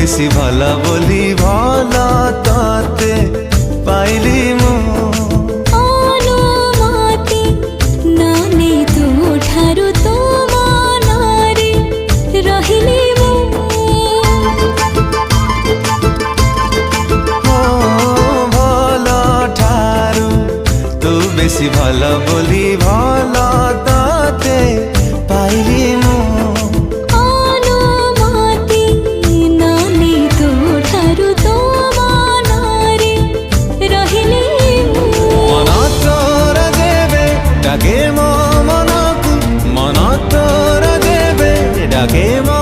বেশি ভালা বলি ভালা তাতে পাইলি মু অনুমতি নানে ତୁ ଠାରୁ ତୋ ମନରେ ରହିଲି ମୁଁ ভাল ঠারু তু বেশি ভালা বলি ভালা তাতে পাইলি মু অনুমতি নানে ତୁ ଠାରୁ ତୋ ମନରେ ରହିଲି ମୁଁ মন তোর দেবে ডাকে মো মনকু মন তোর দেবে ডাকে মো